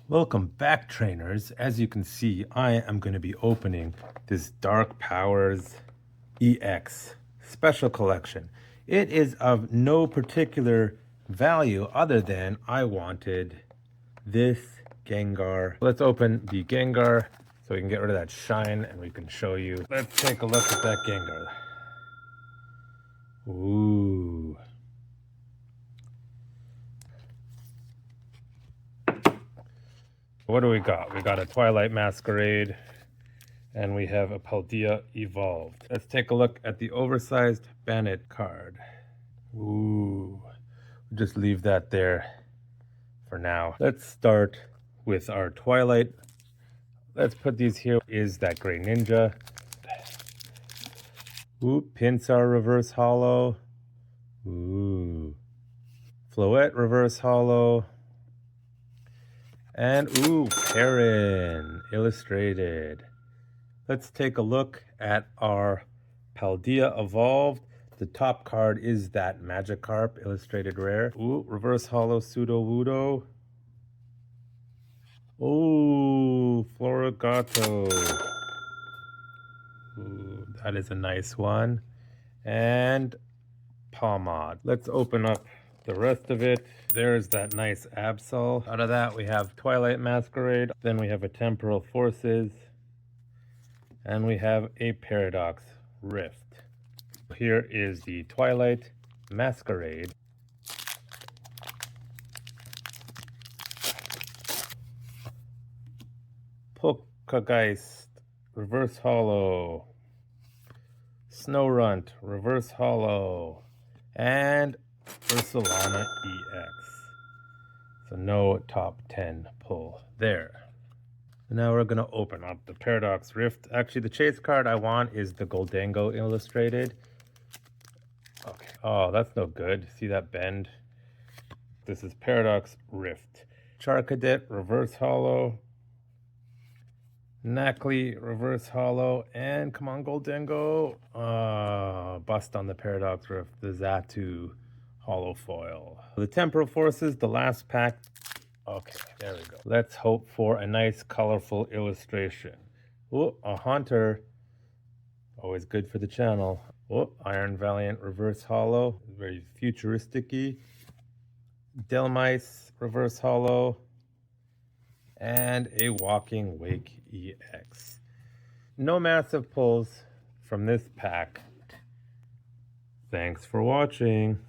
Welcome back, trainers. As you can see, I am going to be opening this DarkPowers EX special collection. It is of no particular value other than I wanted this Gengar. Let's open the Gengar so we can get rid of that shine and we can show you. Let's take a look at that Gengar. Ooh. What do we got? We got a Twilight Masquerade, and we have a Paldea Evolved. Let's take a look at the oversized Bandit card. Ooh, we'll just leave that there for now. Let's start with our Twilight. Let's put these here. Is that Gray Ninja? Ooh, Pinsar Reverse Hollow. Ooh, Floette Reverse Hollow. And ooh, Perrin Illustrated. Let's take a look at our Paldea Evolved. The top card is that Magikarp Illustrated Rare. Ooh, Reverse Hollow Sudowoodo. Ooh, Florigato. Ooh, that is a nice one. And Palmod. Let's open up the rest of it. There's that nice Absol. Out of that, we have Twilight Masquerade. Then we have a Temporal Forces. And we have a Paradox Rift. Here is the Twilight Masquerade. Polkageist Reverse Hollow. Snowrunt Reverse Hollow. And Ursulana EX. So no top 10 pull there. Now we're going to open up the Paradox Rift. Actually, the chase card I want is the Goldango Illustrated. Okay. Oh, that's no good. See that bend? This is Paradox Rift. Charcadet Reverse Hollow. Knackley Reverse Hollow. And come on, Goldango. Bust on the Paradox Rift. The Xatu Hollow Foil. The Temporal Forces, the last pack. Okay, there we go. Let's hope for a nice, colorful illustration. Oh, a Haunter. Always good for the channel. Oh, Iron Valiant Reverse Hollow. Very futuristic-y. Delmice Reverse Hollow. And a Walking Wake EX. No massive pulls from this pack. Thanks for watching.